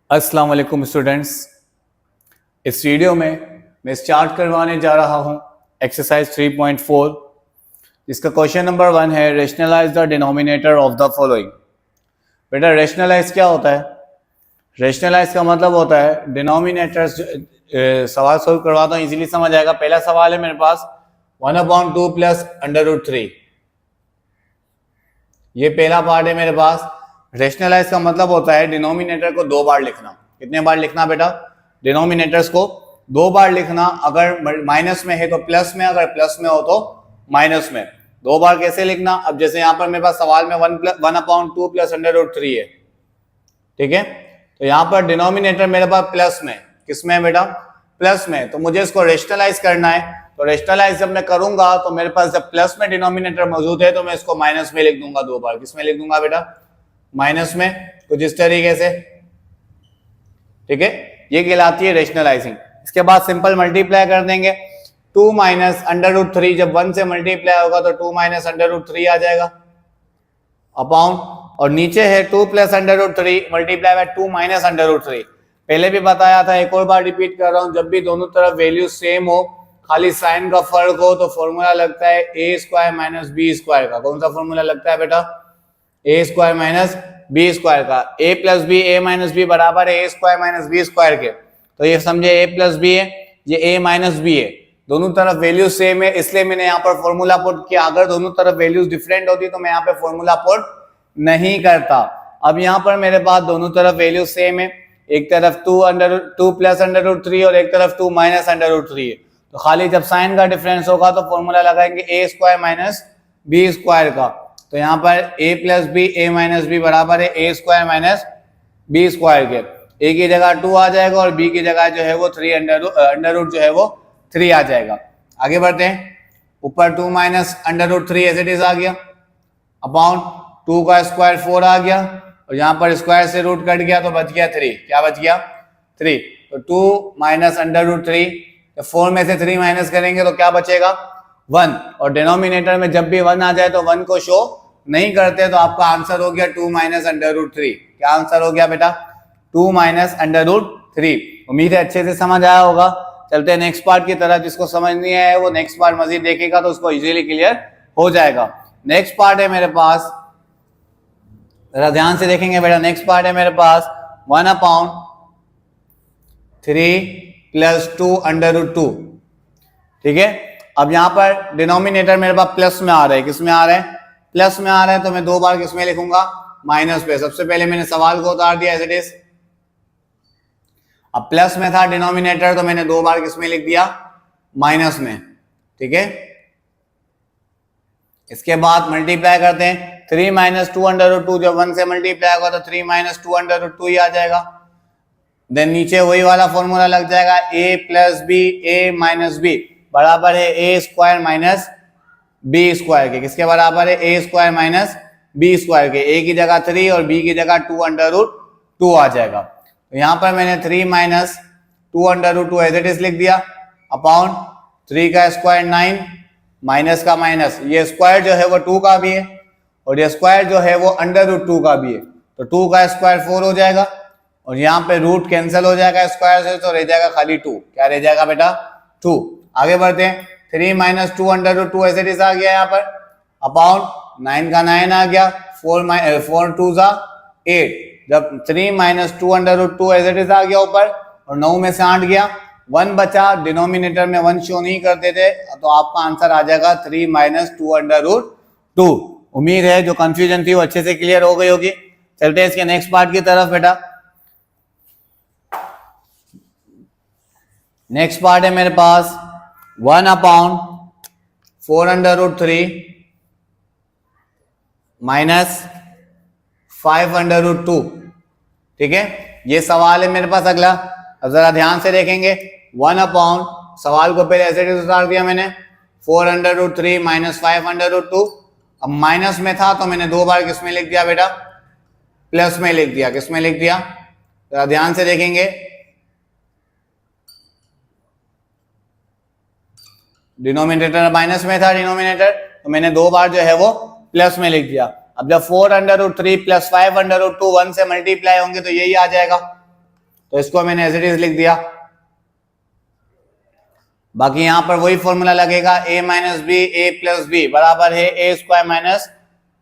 अस्सलाम वालेकुम स्टूडेंट्स। इस वीडियो में मैं स्टार्ट करवाने जा रहा हूं एक्सरसाइज 3.4 जिसका क्वेश्चन नंबर 1 है rationalise the denominator of the following. बेटा रेशनलाइज क्या होता है? रेशनलाइज का मतलब होता है डिनोमिनेटर्स। सवाल सोल्व करवाता हूँ, इजीली समझ आएगा। पहला सवाल है मेरे पास 1/2 प्लस √3। ये पहला पार्ट है मेरे पास। रेशनलाइज का मतलब होता है डिनोमिनेटर को दो बार लिखना। कितने बार लिखना बेटा? डिनोमिनेटर्स को दो बार लिखना। अगर माइनस में है तो प्लस में, अगर प्लस में हो तो माइनस में। दो बार कैसे लिखना? अब जैसे यहाँ पर मेरे पास सवाल में 1/2 प्लस √3 है, ठीक है। तो यहाँ पर डिनोमिनेटर मेरे पास प्लस में, किसमें है बेटा? प्लस में। तो मुझे इसको रेशनलाइज करना है। तो रेशनलाइज जब मैं करूंगा तो मेरे पास जब प्लस में डिनोमिनेटर मौजूद है तो मैं इसको माइनस में लिख दूंगा दो बार। किसमें लिख दूंगा बेटा? माइनस में। कुछ इस तरीके से, ठीक है। ये कहलाती है रेशनलाइजिंग। इसके बाद सिंपल मल्टीप्लाई कर देंगे। 2 माइनस √3, जब 1 से मल्टीप्लाई होगा तो 2 माइनस √3 आ जाएगा अपॉन, और नीचे है 2 प्लस √3 मल्टीप्लाई बाय 2 माइनस √3। पहले भी बताया था, एक और बार रिपीट कर रहा हूं, जब भी दोनों तरफ वैल्यू सेम हो, खाली साइन का फर्क हो, तो फॉर्मूला लगता है a² माइनस b² का। कौन सा फॉर्मूला लगता है बेटा? a² माइनस b² का। a plus b, a minus b बराबर है a² माइनस b² के। तो ये समझे a प्लस बी है, ये a माइनस बी है। दोनों तरफ वैल्यू सेम है, इसलिए मैंने यहाँ पर फॉर्मूला पुट किया। अगर दोनों तरफ वैल्यूज डिफरेंट होती तो मैं यहाँ पे फॉर्मूला पुट नहीं करता। अब यहाँ पर मेरे पास दोनों तरफ वैल्यू सेम है, एक तरफ 2 प्लस √3 और एक तरफ 2 माइनस √3 है। तो खाली जब साइन का डिफरेंस होगा तो फॉर्मूला लगाएंगे a² माइनस b² का। तो यहाँ पर a plus b, a minus b बराबर है a² माइनस b² के। a की जगह 2 आ जाएगा और b की जगह जो है वो 3 अंडर रूट जो है वो 3 आ जाएगा। आगे बढ़ते हैं। ऊपर 2 माइनस √3 एज इट इज आ गया, अपॉन 2 का स्क्वायर 4 आ गया, और यहाँ पर स्क्वायर से रूट कट गया तो बच गया 3। क्या बच गया? 3। तो 2 माइनस √3, 4 में से 3 माइनस करेंगे तो क्या बचेगा? 1। और डिनोमिनेटर में जब भी 1 आ जाए तो 1 को शो नहीं करते, तो आपका आंसर हो गया 2 माइनस √3। क्या आंसर हो गया बेटा? 2 माइनस √3। उम्मीद है अच्छे से समझ आया होगा। चलते हैं नेक्स्ट पार्ट की तरफ। जिसको समझ नहीं आया वो नेक्स्ट पार्ट मजीद देखेगा तो उसको इजीली क्लियर हो जाएगा। नेक्स्ट पार्ट है मेरे पास, जरा ध्यान से देखेंगे बेटा। नेक्स्ट पार्ट है मेरे पास 1/3 प्लस 2 √2, ठीक है। अब यहाँ पर डिनोमिनेटर मेरे पास प्लस में आ रहा है। किस में आ रहा है? प्लस में आ रहा है। तो मैं दो बार किस में लिखूंगा? माइनस पे। सबसे पहले मैंने सवाल को उतार दिया एज इट इज। अब प्लस में था डिनोमिनेटर तो मैंने दो बार किस में लिख दिया? माइनस में, ठीक है। इसके बाद मल्टीप्लाई करते हैं। 3 माइनस 2 √2, जब 1 से मल्टीप्लाई होगा तो 3 माइनस 2 √2 ही आ जाएगा। देन नीचे वही वाला फॉर्मूला लग जाएगा, a plus b, a minus b बराबर है a² माइनस b² के। किसके बराबर है? a² माइनस b² के। a की जगह 3 और b की जगह 2 √2 आ जाएगा। तो यहाँ पर मैंने 3 माइनस 2 √2 एज इट इज लिख दिया, अपॉन 3 का स्क्वायर 9, माइनस का माइनस, ये स्क्वायर जो है वो 2 का भी है और ये स्क्वायर जो है वो √2 का भी है। तो 2 का स्क्वायर 4 हो जाएगा, और यहाँ पे रूट कैंसिल हो जाएगा स्क्वायर से, तो रह जाएगा खाली 2। क्या रह जाएगा बेटा? 2। आगे बढ़ते हैं। 3 माइनस 2 √2 एज इट इज आ गया यहाँ पर, अपॉन 9 का 9 आ गया, 4 2 जा 8। जब 3 माइनस 2 √2 एज इट इज आ गया ऊपर, और 9 में से 8 गया, 1 बचा। डिनोमिनेटर में 1 शो नहीं करते थे, तो आपका आंसर आ जाएगा 3 माइनस 2 √2। उम्मीद है जो कंफ्यूजन थी वो अच्छे से क्लियर हो गई होगी। चलते हैं इसके नेक्स्ट पार्ट की तरफ बेटा। नेक्स्ट पार्ट है मेरे पास 1/4 √3 माइनस 5 √2, ठीक है। ये सवाल है मेरे पास अगला। अब जरा ध्यान से देखेंगे। 1/, सवाल को पहले ऐसे उतार दिया मैंने, 4 √3 माइनस 5 √2। अब माइनस में था तो मैंने दो बार किस में लिख दिया बेटा? प्लस में लिख दिया। किस में लिख दिया? जरा ध्यान से देखेंगे। डिनोमिनेटर माइनस में था डिनोमिनेटर, तो मैंने दो बार जो है वो प्लस में लिख दिया। अब जब 4 √3 प्लस 5 √2 1 से मल्टीप्लाई होंगे तो यही आ जाएगा। तो इसको मैंने एज इट इज लिख दिया। बाकी यहां पर वही फॉर्मूला लगेगा, a minus b a plus b बराबर है a square minus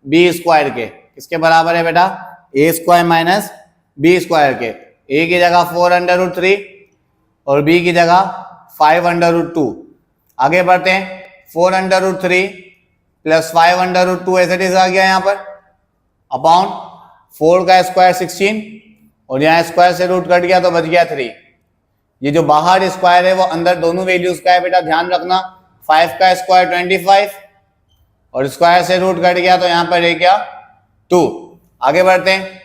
b square के। किसके बराबर है बेटा? A square minus b square के। a की जगह 4√3 और b की जगह 5√2। आगे बढ़ते हैं, 4√3 प्लस 5√2 एज इट इज आ गया यहाँ पर, अपॉन 4 का स्क्वायर 16 और यहाँ स्क्वायर से रूट कट गया तो बच गया 3। ये जो बाहर स्क्वायर है वो अंदर दोनों वैल्यूज का है बेटा, ध्यान रखना। 5 का स्क्वायर 25 और स्क्वायर से रूट कट गया तो यहाँ पर है क्या? 2। आगे बढ़ते हैं,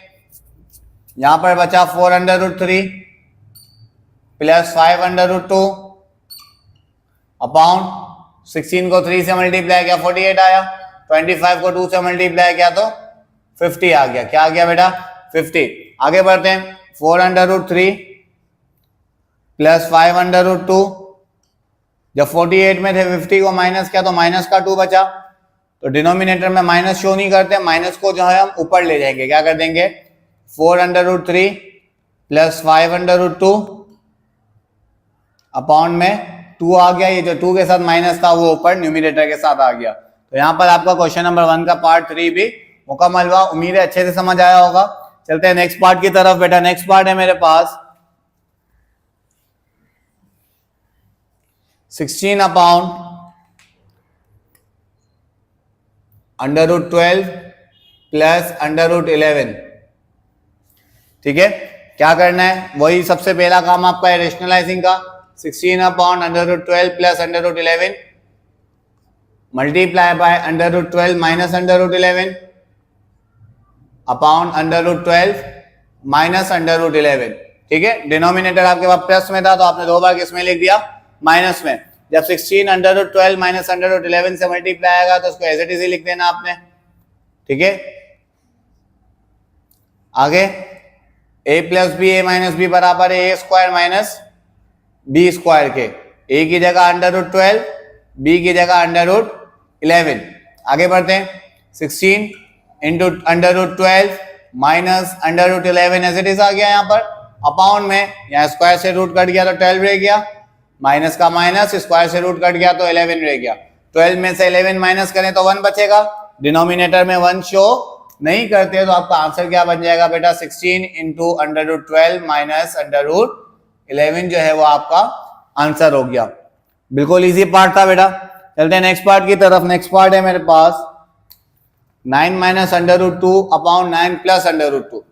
यहां पर बचा 4√3 प्लस 5√2 अपॉन 16 को 3 से मल्टीप्लाई किया 48 आया, 25 को 2 से मल्टीप्लाई किया तो 50 आ गया। क्या आ गया बेटा? 50। आगे बढ़ते हैं, 4√3 प्लस 5√2, जब 48 में थे 50 को माइनस किया तो माइनस का 2 बचा। तो डिनोमिनेटर में माइनस शो नहीं करते, माइनस को जो है हम ऊपर ले जाएंगे। क्या कर देंगे? 4√3 प्लस 5√2 अपॉन में 2 आ गया। ये जो 2 के साथ माइनस था वो ऊपर न्यूमिनेटर के साथ आ गया। तो यहाँ पर आपका क्वेश्चन नंबर 1 का पार्ट 3 भी मुकम्मल हुआ। उम्मीद है अच्छे से समझ आया होगा। चलते हैं नेक्स्ट पार्ट की तरफ बेटा। नेक्स्ट पार्ट है मेरे पास 16 अपॉन √12 प्लस √11। ठीक है, क्या करना है? वही सबसे पहला काम आपका है रेशनलाइजिंग का। 16 upon √12 plus √11 multiply by √12 minus √11 upon √12 minus √11। ठीक है, डिनोमिनेटर आपके पास प्लस में था तो आपने 2 बार किसमें लिख दिया? माइनस में। जब 16 √12 माइनस √11 से मल्टीप्लाई आएगा तो उसको एज इट इज ही लिख देना आपने। ठीक है, आगे a plus b a minus b बराबर है a square minus b square के। a की जगह √12, b की जगह √11। आगे बढ़ते हैं, 16 into √12 minus √11 as it is आ गया यहाँ पर, अपॉन में यहाँ स्क्वायर से रूट कट गया तो 12 रह गया, माइनस का माइनस, स्क्वायर से रूट कट गया तो 11 रह गया। 12 में से 11 माइनस करें तो 1 बचेगा। डिनोमिनेटर में 1 शो नहीं करते तो आपका आंसर क्या बन जाएगा बेटा? 16 इंटू √12 माइनस √11 जो है वो आपका आंसर हो गया। बिल्कुल इजी पार्ट था बेटा। चलते हैं नेक्स्ट पार्ट की तरफ। नेक्स्ट पार्ट है मेरे पास 9 माइनस √2 अपॉन 9 प्लस √2।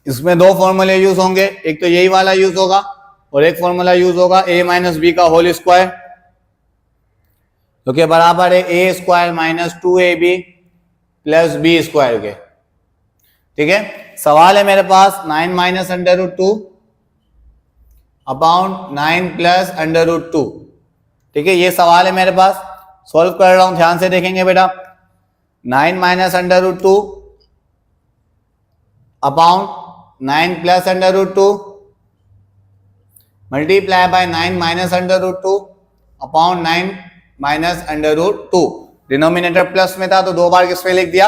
इसमें 2 फॉर्मूले यूज होंगे, एक तो यही वाला यूज होगा और एक फॉर्मूला यूज होगा a माइनस बी का होल स्क्वायर, तो क्या बराबर है a square minus 2ab plus b square के। ठीक है, सवाल है मेरे पास 9 माइनस √2 अपॉन 9 प्लस √2। ठीक है, ये सवाल है मेरे पास, सॉल्व कर रहा हूं, ध्यान से देखेंगे बेटा। 9 minus √2 upon 9 plus √2 multiply by 9 minus √2 upon 9 minus √2। Denominator plus में था तो 2 बार किस में लिख दिया?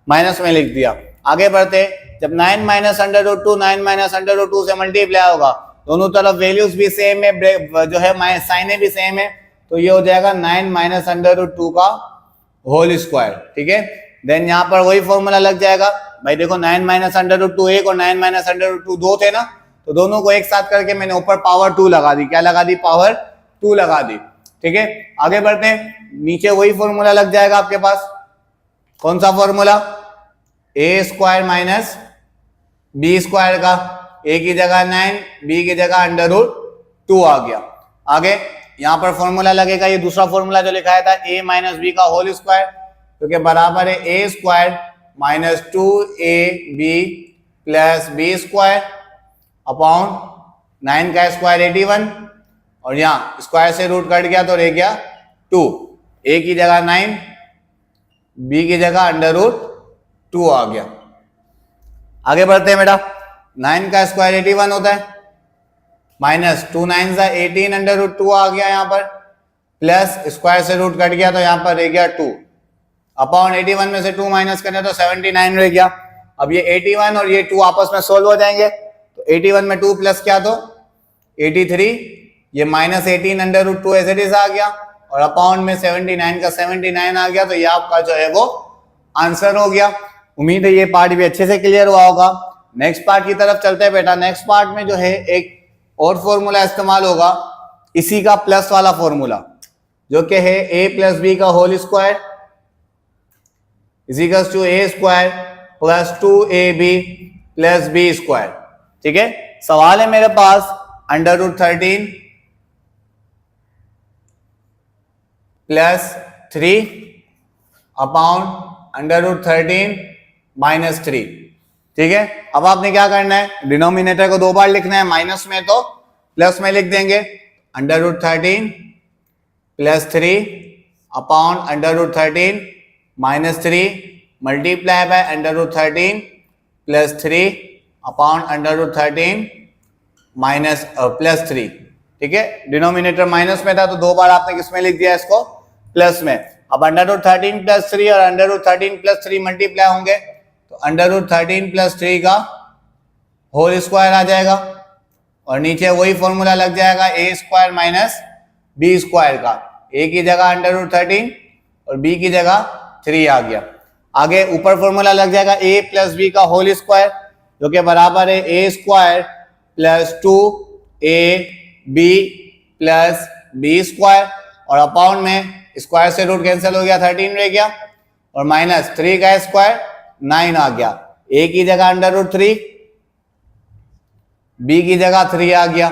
माइनस में लिख दिया। आगे बढ़ते, जब 9 माइनस √2 9 माइनस √2 से मल्टीप्लाई होगा, दोनों तरफ वैल्यूज भी सेम है, जो है साइने भी सेम है, तो ये हो जाएगा 9 माइनस √2 का होल स्क्वायर। ठीक है, देन यहाँ पर वही फॉर्मूला लग जाएगा भाई। देखो 9 माइनस √2 1 और 9 माइनस √2 2 थे ना, तो दोनों को एक साथ करके मैंने ऊपर पावर 2 लगा दी। क्या लगा दी? पावर 2 लगा दी। ठीक है, आगे बढ़ते हैं, नीचे वही फॉर्मूला लग जाएगा आपके पास। कौन सा फॉर्मूला? a square minus b square का। a की जगह 9, b की जगह √2 आ गया। आगे यहां पर फॉर्मूला लगेगा, ये दूसरा फॉर्मूला जो लिखा था a माइनस बी का होल स्क्वायर, तो क्या बराबर है a square minus 2ab plus b square upon 9 का स्क्वायर 81 और यहाँ स्क्वायर से रूट कट गया तो रह गया 2। a की जगह 9, b की जगह √2 आ गया। आगे बढ़ते हैं बेटा, 9 का स्क्वायर 81 होता है, माइनस 2 9 सा 18 √2 आ गया यहाँ पर, प्लस स्क्वायर से रूट कट गया तो यहाँ पर रह गया 2 अपॉन 81 में से 2 माइनस करें तो 79 रह गया। अब ये 81 और ये 2 आपस में सोल्व हो जाएंगे 81 में 2 प्लस क्या तो 83, ये minus 18 under root 2 as it is आ गया, और अपॉन में 79 का 79 आ गया। तो ये आपका जो है वो आंसर हो गया। उम्मीद है ये पार्ट भी अच्छे से क्लियर हुआ होगा। नेक्स्ट पार्ट की तरफ चलते हैं बेटा। नेक्स्ट पार्ट में जो है एक और फॉर्मूला इस्तेमाल होगा, इसी का प्लस वाला फॉर्मूला, जो कि है a प्लस बी का whole square is equals to a square plus 2ab plus b square. ठीक है, सवाल है मेरे पास under root 13 plus 3 upon under root 13 minus 3। ठीक है, अब आपने क्या करना है, डिनोमिनेटर को 2 बार लिखना है, माइनस में तो प्लस में लिख देंगे। Under root 13 plus 3 upon under root 13 minus 3 multiply by under root 13 plus 3 upon under root 13 minus plus 3। ठीक है, डिनोमिनेटर माइनस में था तो 2 बार आपने किस में लिख दिया, इसको प्लस में। अब अंडर रूट 13 प्लस 3 और अंडर रूट 13 प्लस 3 मल्टीप्लाई होंगे तो अंडर रूट 13 प्लस 3 का होल स्क्वायर आ जाएगा, और नीचे वही फॉर्मूला लग जाएगा a square minus b square का। a की जगह अंडर रूट 13 और b की जगह 3 आ गया। आगे ऊपर फॉर्मूला लग जाएगा a प्लस बी का होल स्क्वायर, जो कि बराबर है a square plus 2ab plus b square, और अपॉन में स्क्वायर से रूट कैंसिल हो गया, 13 रह गया, और माइनस 3 का स्क्वायर 9 आ गया। a की जगह अंडर रूट 3, b की जगह 3 आ गया।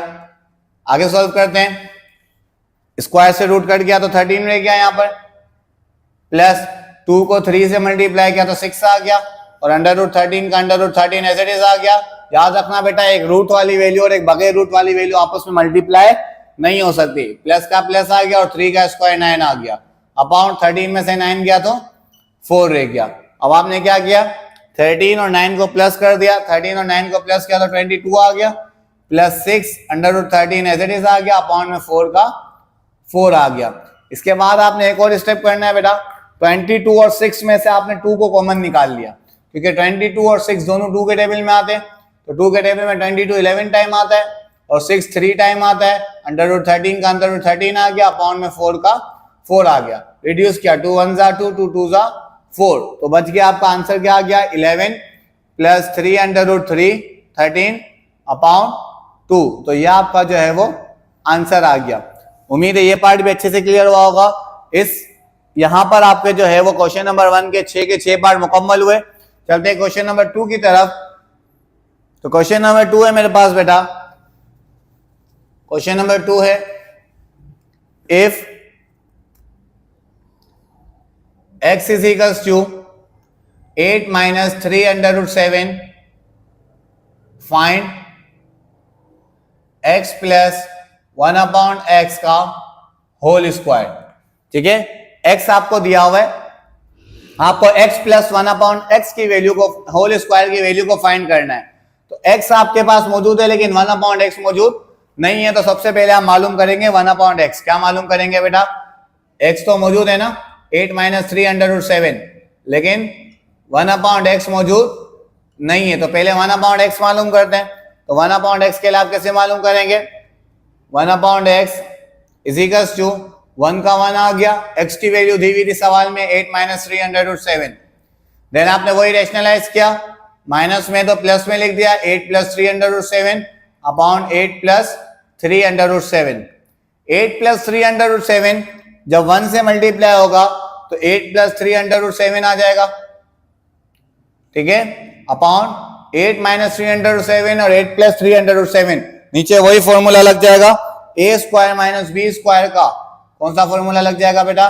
आगे सॉल्व करते हैं, स्क्वायर से रूट कट गया तो 13 रह गया यहाँ पर, प्लस 2 को 3 से मल्टीप्लाई किया तो 6 आ गया, और अंडर रूट 13 का under root 13 as it is आ गया। याद रखना बेटा, एक रूट वाली वैल्यू और एक बगैर रूट वाली वैल्यू आपस में मल्टीप्लाई नहीं हो सकती। प्लस का प्लस आ गया और 3 का स्क्वायर 9 आ गया, अपॉन 13 में से 9 गया तो 4 रह गया। अब आपने क्या किया, 13 और 9 को प्लस कर दिया, 13 और 9 को प्लस किया तो 22 आ गया, plus 6 under root 13 as it is आ गया, अपॉन में 4 का 4 आ गया। इसके बाद आपने एक और स्टेप करना है बेटा, 22 और 6 में से आपने 2 को कॉमन निकाल लिया, क्योंकि 22 और 6 दोनों 2 के टेबल में आते हैं, तो 2 के टेबल में 22 11 टाइम आता है और 6 3 टाइम आता है। अंडर रूट 13 का अंडर रूट 13 आ गया, अपॉन में 4 का 4 आ गया। रिड्यूस किया, 2 1 जा 2, 2 2 जा 4, तो बच गया आपका आंसर क्या आ गया, 11 प्लस 3 अंडर रूट 3 13 अपॉन 2। तो यह आपका जो है वो आंसर आ गया। उम्मीद है ये पार्ट भी अच्छे से क्लियर हुआ होगा। इस यहां पर आपके जो है वो क्वेश्चन नंबर 1 के 6 पार्ट मुकम्मल हुए। चलते हैं क्वेश्चन नंबर 2 की तरफ। तो क्वेश्चन नंबर 2 है मेरे पास बेटा, क्वेश्चन नंबर 2 है, if x is equals to 8 minus 3 under root 7 find x plus 1 upon x का होल स्क्वायर। ठीक है, x आपको दिया हुआ है, आपको x प्लस 1 अपॉन x की वैल्यू को, होल स्क्वायर की वैल्यू को फाइंड करना है। तो x आपके पास मौजूद है लेकिन 1 अपॉन x मौजूद नहीं है, तो सबसे पहले हम मालूम करेंगे 1 अपॉन x। क्या मालूम करेंगे बेटा, x तो मौजूद है ना, 8 माइनस 3 अंडर रूट 7, लेकिन 1 अपॉन x मौजूद नहीं है, तो पहले 1 अपॉन x मालूम करते हैं। तो 1 अपॉन x के लिए आप कैसे मालूम करेंगे, 1 upon x is equals to 1 का 1 आ गया, x की वैल्यू दी हुई थी सवाल में 8 माइनस 3 अंडर रूट 7। देन आपने वही रेशनलाइज किया, माइनस में तो प्लस में लिख दिया, 8 plus 3 under root 7 upon 8 plus 3 under root 7। 8 plus 3 under root 7 जब 1 से मल्टीप्लाई होगा तो 8 प्लस 3 अंडर रूट 7 आ जाएगा। ठीक है, अपॉन 8 माइनस 3 अंडर रूट 7 और 8 प्लस 3 अंडर रूट 7, नीचे वही फॉर्मूला लग जाएगा a square minus b square का। कौन सा फॉर्मूला लग जाएगा बेटा,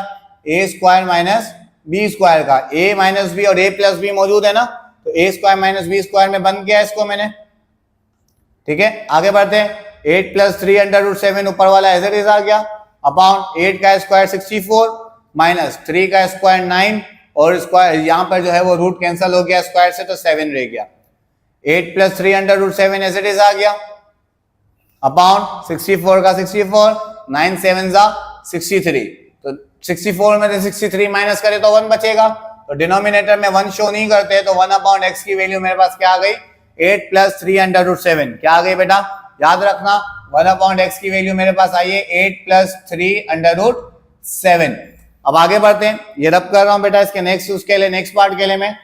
a square minus b square का। a माइनस बी और a प्लस बी मौजूद है ना, तो a square minus b square में बंद किया इसको मैंने। ठीक है, आगे बढ़ते हैं, 8 प्लस 3 अंडर रूट 7 ऊपर वाला एज इट इज आ गया, अपॉन 8 का स्क्वायर 64 माइनस 3 का स्क्वायर 9, और स्क्वायर यहाँ पर जो है वो रूट कैंसिल हो गया स्क्वायर से, तो 7 रह गया। 8 plus 3 under root 7 as it is आ गया, अपॉन 64 का 64, 9 7 जा 63, तो 64 में से 63 माइनस करे तो 1 बचेगा, तो डिनोमिनेटर में 1 शो नहीं करते, तो 1 अपॉन x की वैल्यू मेरे पास क्या आ गई, 8 प्लस 3 अंडर रूट 7। क्या आ गई बेटा, याद रखना 1/x की वैल्यू मेरे पास आई है 8 प्लस 3 अंडर रूट 7। अब आगे बढ़ते हैं, ये रब कर रहा हूं बेटा इसके नेक्स्ट, उसके लिए नेक्स्ट पार्ट के लिए मैं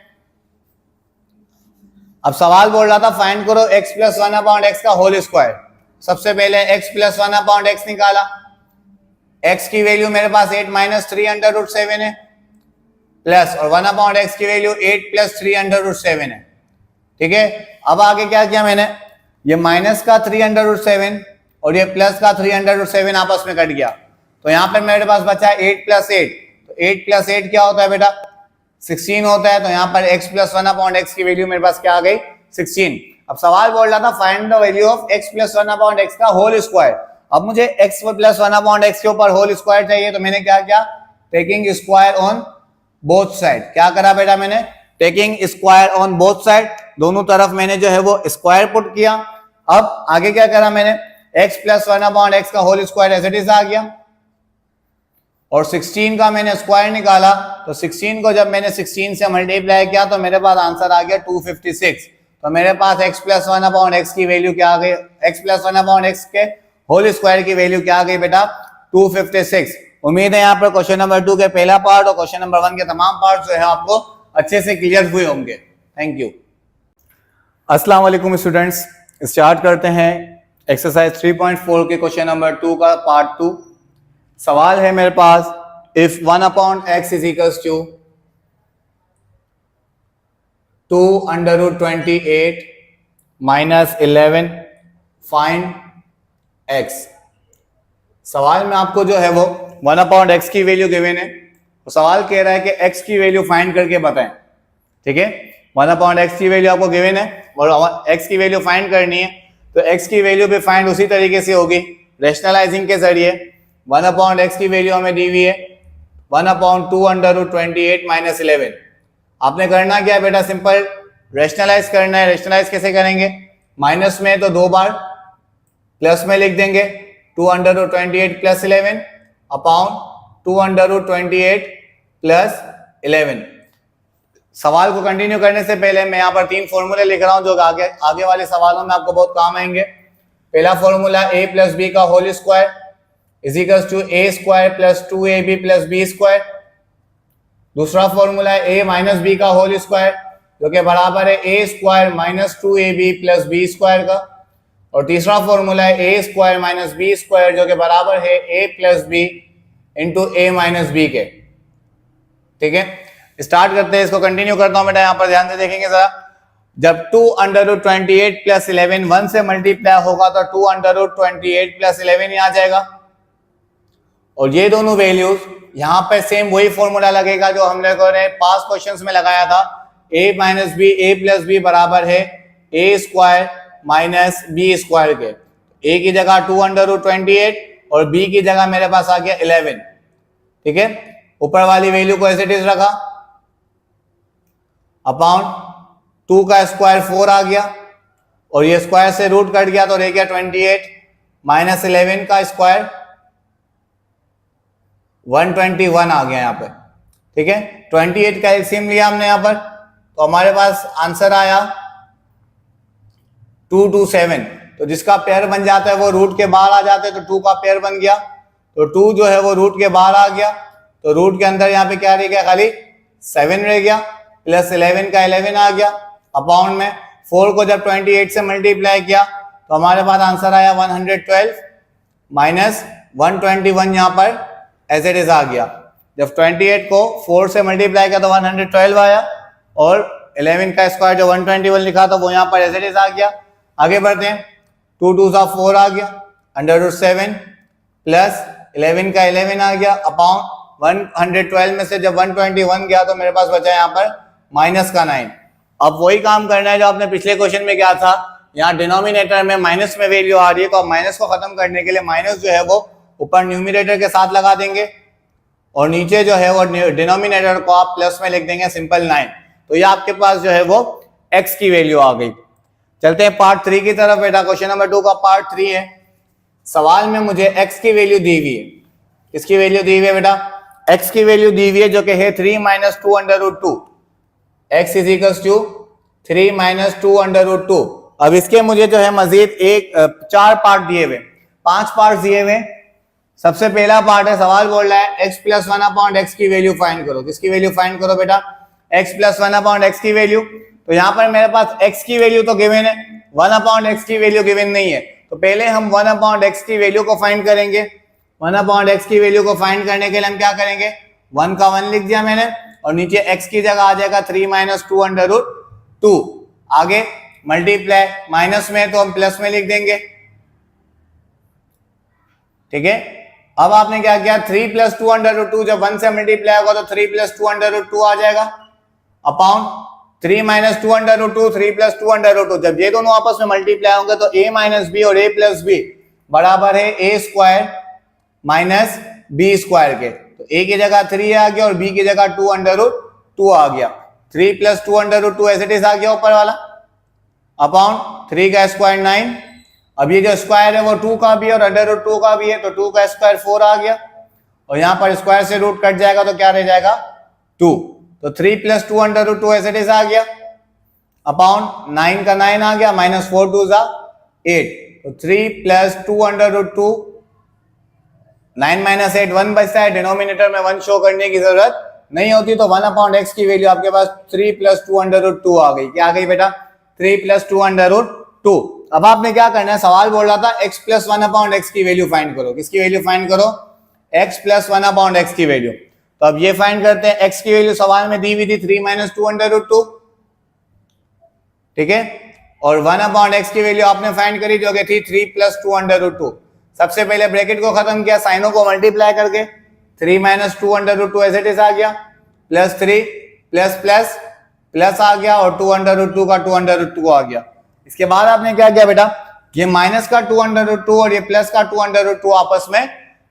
अब सवाल बोल रहा था फाइंड करो x प्लस 1/x का होल स्क्वायर। सबसे पहले x प्लस 1/x निकाला, x की वैल्यू मेरे पास 8 माइनस 3 अंडर रूट 7 है, प्लस और 1/x की वैल्यू 8 प्लस 3 अंडर रूट 7 है। ठीक है, अब आगे क्या किया मैंने, ये माइनस का 3 अंडर रूट 7 और ये प्लस का 3 अंडर रूट 7 आपस में कट गया, तो यहाँ पर मेरे पास बचा 8 प्लस 8। तो 8 प्लस 8 क्या होता है बेटा, 16 होता है। तो यहाँ पर x प्लस 1/x की वैल्यू मेरे पास क्या आ गई, 16। अब सवाल बोल रहा था find the value of x plus 1/x का होल स्क्वायर। अब मुझे x प्लस 1/x के ऊपर होल स्क्वायर चाहिए, तो मैंने क्या किया, taking square on both side. क्या करा बेटा मैंने, taking square on both side, दोनों तरफ मैंने जो है वो स्क्वायर पुट किया। अब आगे क्या करा मैंने, x प्लस 1/x का whole square as it is आ गया और 16 का मैंने स्क्वायर निकाला। तो 16 को जब मैंने 16 से मल्टीप्लाई किया तो मेरे पास आंसर आ गया 256। तो मेरे पास x प्लस 1/x की वैल्यू क्या आ गई, x प्लस 1/x के होल स्क्वायर की वैल्यू क्या आ गई बेटा, 256। उम्मीद है यहाँ पर क्वेश्चन नंबर 2 के पहला पार्ट और क्वेश्चन नंबर 1 के तमाम पार्ट जो है आपको अच्छे से क्लियर हुए होंगे। Thank you. अस्सलाम वालेकुम स्टूडेंट्स, स्टार्ट करते हैं एक्सरसाइज 3.4 के क्वेश्चन नंबर 2 का पार्ट 2। सवाल है मेरे पास, if 1/x is equals to 2 under root 28 minus 11 find x। सवाल में आपको जो है वो 1/x की वैल्यू गिवन है, तो सवाल कह रहा है कि x की वैल्यू फाइंड करके बताएं। ठीक है, 1/x की वैल्यू आपको गिवन है और x की वैल्यू फाइंड करनी है, तो x की वैल्यू भी फाइंड उसी तरीके से होगी, रेशनलाइजिंग के जरिए। 1/x की वैल्यू हमें दी हुई है 1/2 अंडर रूट 28 माइनस 11। आपने करना क्या है बेटा, सिंपल रेशनलाइज करना है। रेशनलाइज कैसे करेंगे, माइनस में तो 2 बार, प्लस में लिख देंगे 2 under root 28 plus 11 upon 2 under root 28 plus 11। सवाल को कंटिन्यू करने से पहले मैं यहाँ पर 3 फॉर्मूले लिख रहा हूँ जो आगे वाले सवालों में आपको बहुत काम आएंगे। पहला फॉर्मूला a प्लस बी का whole square is equals to a square plus 2ab plus b square. दूसरा फॉर्मूला है a माइनस बी का होल स्क्वायर जो कि बराबर है a square minus 2ab plus b square का। और तीसरा फॉर्मूला है a square minus b square जो कि बराबर है a plus b into a minus b के। ठीक है, स्टार्ट करते हैं, इसको कंटिन्यू करता हूं बेटा। यहाँ पर ध्यान से देखेंगे जरा, जब 2 अंडर रूट 28 प्लस 11 1 से मल्टीप्लाई होगा तो 2 अंडर रूट 28 प्लस 11 ही आ जाएगा। और ये दोनों वैल्यूज यहाँ पे सेम वही फॉर्मूला लगेगा जो हम लोगों ने पास क्वेश्चंस में लगाया था, a minus b a plus b बराबर है a square minus b square के। a की जगह 2 अंडर रूट 28 और b की जगह मेरे पास आ गया 11। ठीक है, ऊपर वाली वैल्यू को एज इट इज रखा, अपॉन 2 का स्क्वायर 4 आ गया और ये स्क्वायर से रूट कट गया तो रह गया 28 माइनस 11 का स्क्वायर 121 आ गया यहाँ पे। ठीक है, 28 का एलसीएम लिया हमने यहाँ पर, तो हमारे पास आंसर आया 227। तो जिसका पेयर बन जाता है वो रूट के बाहर आ जाते हैं, तो 2 का पेयर बन गया, तो 2 जो है वो रूट के बाहर आ गया, तो रूट के अंदर यहाँ पे क्या रह गया, खाली 7 रह गया, प्लस 11 का 11 आ गया, अपॉन में 4 को जब 28 से मल्टीप्लाई किया तो हमारे पास आंसर आया 112 माइनस 121 यहाँ पर एज इट इज आ गया। जब 28 को 4 से मल्टीप्लाई किया तो 112 आया और 11 का स्क्वायर जो 121 लिखा था वो यहाँ पर एज इट इज आ गया। आगे बढ़ते हैं, 2 2 सा 4 आ गया, अंडर रूट 7 प्लस 11 का 11 आ गया, अपॉन 112 में से जब 121 गया तो मेरे पास बचा यहाँ पर माइनस का 9। अब वही काम करना है जो आपने पिछले क्वेश्चन में किया था, यहाँ डिनोमिनेटर में माइनस में वैल्यू आ रही है, तो माइनस को खत्म करने के लिए माइनस जो है वो ऊपर न्यूमरेटर के साथ लगा देंगे और नीचे जो है वो डिनोमिनेटर को आप प्लस में लिख देंगे, सिंपल 9। तो ये आपके पास जो है वो x की वैल्यू आ गई। चलते हैं पार्ट 3 की तरफ बेटा। क्वेश्चन नंबर 2 का पार्ट 3 है। सवाल में मुझे x की वैल्यू दी हुई है। किसकी वैल्यू दी हुई है बेटा, x की वैल्यू दी हुई है जो कि है 3 minus 2 under root 2। x is equals to 3 minus 2√2। अब इसके मुझे जो है मजीद 4 पार्ट दिए हुए, 5 पार्ट दिए हुए। सबसे पहला पार्ट है, सवाल बोल रहा है x प्लस 1/x की वैल्यू फाइंड करो। किसकी वैल्यू फाइंड करो बेटा? x प्लस 1/x की वैल्यू। तो यहाँ पर मेरे पास x की वैल्यू तो गिवन है, 1/x की वैल्यू गिवन नहीं है। तो पहले हम 1/x की वैल्यू को फाइंड करेंगे। 1/x की वैल्यू को फाइंड करने के लिए हम क्या करेंगे, 1 का 1 लिख दिया मैंने, और नीचे x की जगह आ जाएगा 3 माइनस 2√2। आगे मल्टीप्लाई, माइनस में तो हम प्लस में लिख देंगे। ठीक है, अब आपने क्या किया, 3 प्लस 2√2 जब 1 से मल्टीप्लाई होगा तो 3 प्लस 2√2 आ जाएगा, अपॉन 3 माइनस 2√2, 3 प्लस 2√2। जब ये दोनों आपस में मल्टीप्लाई होंगे तो a माइनस बी और a प्लस बी बराबर है a square minus b square के। तो a की जगह 3 आ गया और b की जगह 2√2 आ गया। 3 प्लस 2√2 एज इट इज आ गया ऊपर वाला, अपॉन 3 का स्क्वायर 9। अब ये जो स्क्वायर है वो 2 का भी है और √2 का भी है, तो 2 का स्क्वायर 4 आ गया, और यहाँ पर स्क्वायर से रूट कट जाएगा तो क्या रह जाएगा, 2। तो 3 प्लस 2√2 एज इट इज आ गया, अपॉन 9 का 9 आ गया, माइनस 4 2 जा 8। तो 3 प्लस 2√2, 9 माइनस 8 1 बचता है, डिनोमिनेटर में 1 शो करने की जरूरत नहीं होती। तो 1/x की वैल्यू आपके पास 3 प्लस 2√2 आ गई। क्या आ गई बेटा? 3 प्लस 2√2। अब आपने क्या करना है, सवाल बोल रहा था x प्लस 1/x की वैल्यू फाइंड करो। किसकी वैल्यू फाइंड करो? x प्लस 1/x की वैल्यू। तो अब ये फाइंड करते हैं, x की वैल्यू सवाल में दी हुई थी 3 माइनस 2√2, ठीक है, और 1/x की वैल्यू आपने फाइंड करी जो कि थी 3 प्लस 2√2। सबसे पहले ब्रैकेट को खत्म किया, साइनों को मल्टीप्लाई करके, 3 माइनस 2√2 एज इट इज आ गया, प्लस 3 प्लस प्लस प्लस आ गया, और 2√2 का 2√2 आ गया। इसके बाद आपने क्या किया बेटा, ये माइनस का 2√2 और ये प्लस का 2√2 आपस में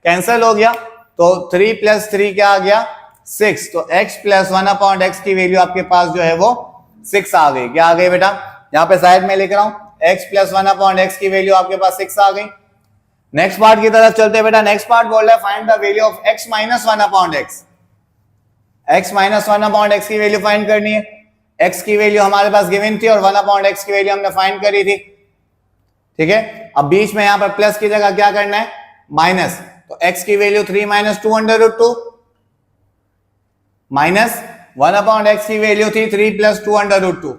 कैंसिल हो गया, तो 3 प्लस 3 क्या आ गया, 6। तो x प्लस 1/x की वैल्यू आपके पास जो है वो 6 आ गई। क्या आ गई बेटा? यहाँ पे साइड में लिख रहा हूं, x प्लस 1/x की वैल्यू आपके पास 6 आ गई। नेक्स्ट पार्ट की तरफ चलते हैं बेटा। नेक्स्ट पार्ट बोल रहा है find the value of x minus 1/x। x minus 1/x की वैल्यू फाइंड करनी है। x की वैल्यू हमारे पास गिवन थी और 1/x की वैल्यू हमने फाइंड करी थी, ठीक है। अब बीच में यहां पर प्लस की जगह क्या करना है, माइनस। तो x की वैल्यू 3 माइनस 2√2 माइनस 1/x की वैल्यू थी 3 प्लस 2√2।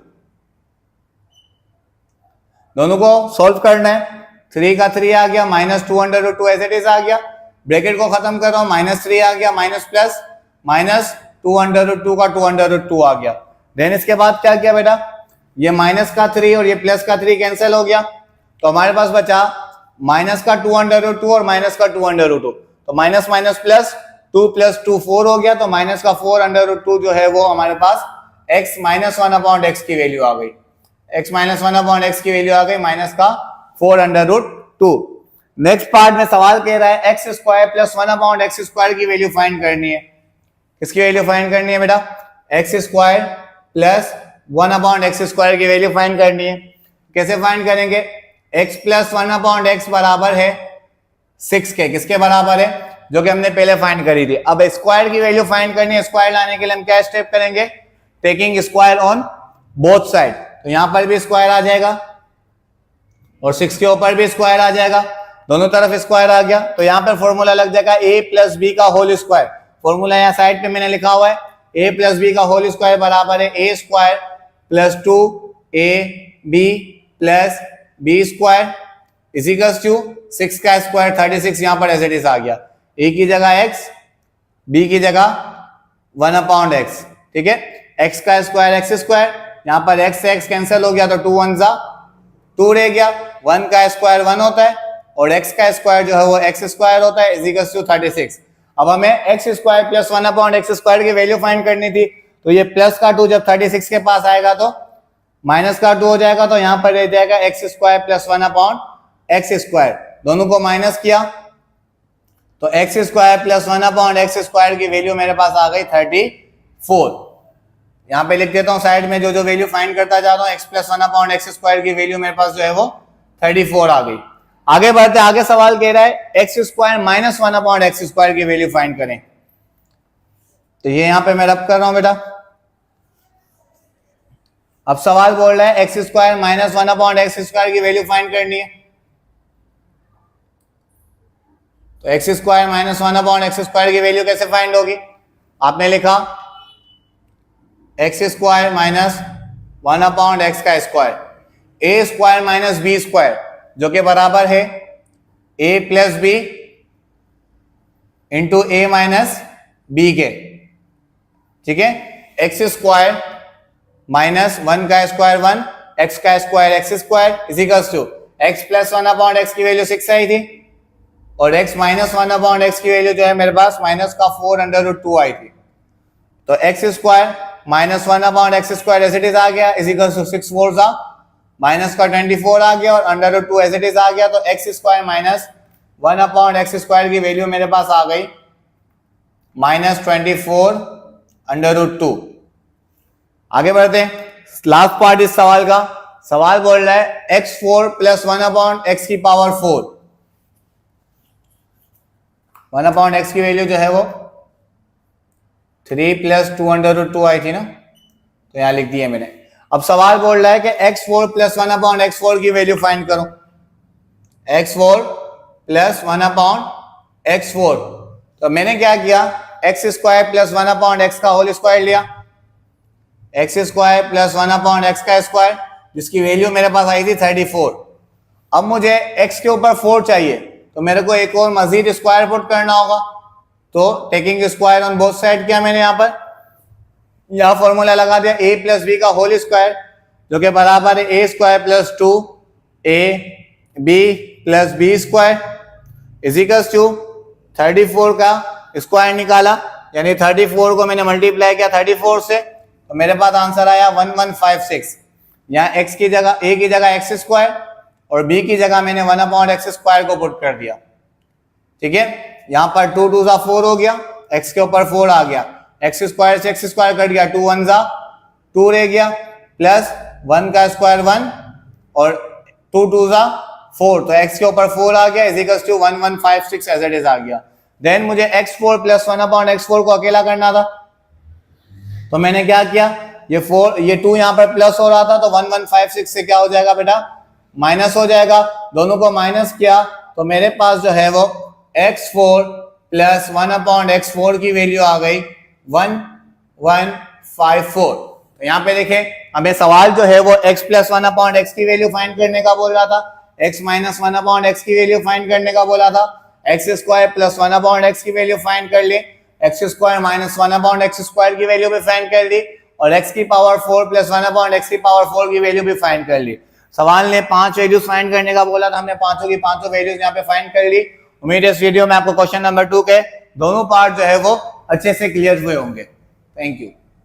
दोनों को सोल्व करना है। 3 का 3 आ गया, माइनस 2√2 एज इट इज आ गया, ब्रैकेट को खत्म कर रहा हूं, माइनस 3 आ गया, माइनस प्लस माइनस 2√2 का 2√2 आ गया। देन इसके बाद क्या किया बेटा, ये माइनस का 3 और ये प्लस का 3 कैंसिल हो गया, तो हमारे पास बचा माइनस का 2√2 और माइनस का 2√2। तो माइनस माइनस प्लस 2 प्लस 2 4 हो गया, तो माइनस का 4√2 जो है वो हमारे पास x माइनस 1/x की वैल्यू आ गई। x माइनस 1/x की वैल्यू आ गई माइनस का 4√2। नेक्स्ट पार्ट में सवाल कह रहा है x square plus 1/x square की वैल्यू फाइंड करनी है। किसकी वैल्यू फाइंड करनी है बेटा, x square plus 1/x square की वैल्यू फाइंड करनी है। कैसे फाइंड करेंगे, x प्लस 1/x बराबर है 6 के, किसके बराबर है, जो कि हमने पहले फाइंड करी थी। अब स्क्वायर की वैल्यू फाइंड करनी है, स्क्वायर लाने के लिए हम क्या स्टेप करेंगे, taking square on both side. तो यहां पर भी स्क्वायर आ जाएगा और 6 के ऊपर भी स्क्वायर आ जाएगा, दोनों तरफ स्क्वायर आ गया। तो यहां पर फॉर्मूला लग जाएगा a प्लस बी का होल स्क्वायर। फॉर्मूला यहाँ साइड पे मैंने लिखा हुआ है, a प्लस बी का होल स्क्वायर बराबर है a square plus 2ab plus b square is equals to 6 का स्क्वायर 36। यहां पर एज इट इज आ गया, a की जगह x, b की जगह 1/x, ठीक है। x का स्क्वायर x स्क्वायर, यहां पर x से x कैंसिल हो गया तो 2 1 जा 2 रह गया, 1 का स्क्वायर 1 होता है और x का स्क्वायर जो है वो x स्क्वायर होता है इज इक्वल्स टू 36। अब हमें x square plus 1/x square की वैल्यू फाइंड करनी थी, तो ये प्लस का 2 जब 36 के पास आएगा तो माइनस का 2 हो जाएगा, तो यहां पर रह जाएगा x square plus 1/x square. दोनों को माइनस किया तो x square plus 1/x square की वैल्यू मेरे पास आ गई 34। यहां पे लिख देता हूं साइड में जो वैल्यू फाइंड करता जा रहा हूं, x प्लस 1/x स्क्वायर की वैल्यू मेरे पास जो है वो 34 आ गई। आगे बढ़ते, आगे सवाल कह रहा है x square minus 1/x square की वैल्यू फाइंड करें। तो ये यहां पे मैं रब कर रहा हूं बेटा, अब सवाल बोल रहा है एक्स स्क्वायर माइनस 1/x² की वैल्यू फाइंड करनी है। तो एक्स स्क्वायर माइनस 1/x² की वैल्यू कैसे फाइंड होगी? आपने लिखा x square minus 1/x², a square minus b square, जो कि बराबर है a plus b into a minus b के। ठीक है, एक्स स्क्वायर माइनस 1 का स्क्वायर 1, एक्स का square x square is equals to x plus 1/x की वैल्यू 6 आई थी और x माइनस 1/x की वैल्यू जो है मेरे पास माइनस का 4√2 आई थी। तो x square minus 1/x² as it is आ गया इज इक्वल्स टू 6 4 जा माइनस का 24 आ गया और √2 एज इट इज आ गया। तो एक्स स्क्वायर माइनस 1/x² की वैल्यू मेरे पास आ गई माइनस 24√2। आगे बढ़ते हैं, लास्ट पार्ट इस सवाल का। सवाल बोल रहा है x4 प्लस 1/x की पावर 4, 1/x की वैल्यू जो है वो 3 प्लस 2√2 आई थी ना, तो यहां लिख दिया मैंने। अब सवाल बोल रहा है कि x4 प्लस 1/x4 की वैल्यू फाइंड करो। x4 प्लस 1/x4, तो मैंने क्या किया, एक्स स्क्वायर प्लस 1/x का होल स्क्वायर लिया, एक्स स्क्वायर प्लस 1/x का स्क्वायर, जिसकी वैल्यू मेरे पास आई थी 34। अब मुझे x के ऊपर 4 चाहिए, तो मेरे को एक और मजीद स्क्वायर पुट करना होगा। तो taking square on both side किया मैंने, यहाँ पर यह फॉर्मूला लगा दिया a प्लस बी का होल स्क्वायर, जो कि बराबर है a square plus 2ab plus b square is equals to 34 का स्क्वायर निकाला, यानी 34 को मैंने मल्टीप्लाई किया 34 से, तो मेरे पास आंसर आया 1156। यहाँ x की जगह a की जगह x स्क्वायर और b की जगह मैंने 1/x² को पुट कर दिया। ठीक है, यहाँ पर 2 2 4 हो गया, x के ऊपर 4 आ गया, x स्क्वायर से x स्क्वायर कट गया, 2 1 2 रह गया, प्लस 1 का स्क्वायर 1 और 2 2 4, तो x के ऊपर 4 आ गया is equals to 1156 as it is आ गया। देन मुझे x4 प्लस 1/x4 को अकेला करना था, तो मैंने क्या किया, ये 2 यहाँ पर प्लस हो रहा था, तो 1156 से क्या हो जाएगा बेटा, माइनस हो जाएगा। दोनों को माइनस किया तो मेरे पास जो है वो x4 प्लस 1/x4 की वैल्यू आ गई 1154। तो यहाँ पे देखें, हमें सवाल जो है वो x प्लस 1/x की वैल्यू फाइंड करने का बोल रहा था, x माइनस 1/x की वैल्यू फाइंड करने का बोला था, एक्स स्क्वायर प्लस 1/x की वैल्यू फाइंड कर ली, एक्स स्क्वायर माइनस 1/x² की वैल्यू भी फाइंड कर ली और x की पावर 4 प्लस 1/x की पावर 4 की वैल्यू भी फाइंड कर ली। सवाल ने 5 वैल्यूज फाइंड करने का बोला था, हमने पांचों की पांचों वैल्यूज यहाँ पे फाइंड कर ली। उम्मीद है इस वीडियो में आपको क्वेश्चन नंबर 2 के दोनों पार्ट जो है वो अच्छे से क्लियर हुए होंगे। Thank you.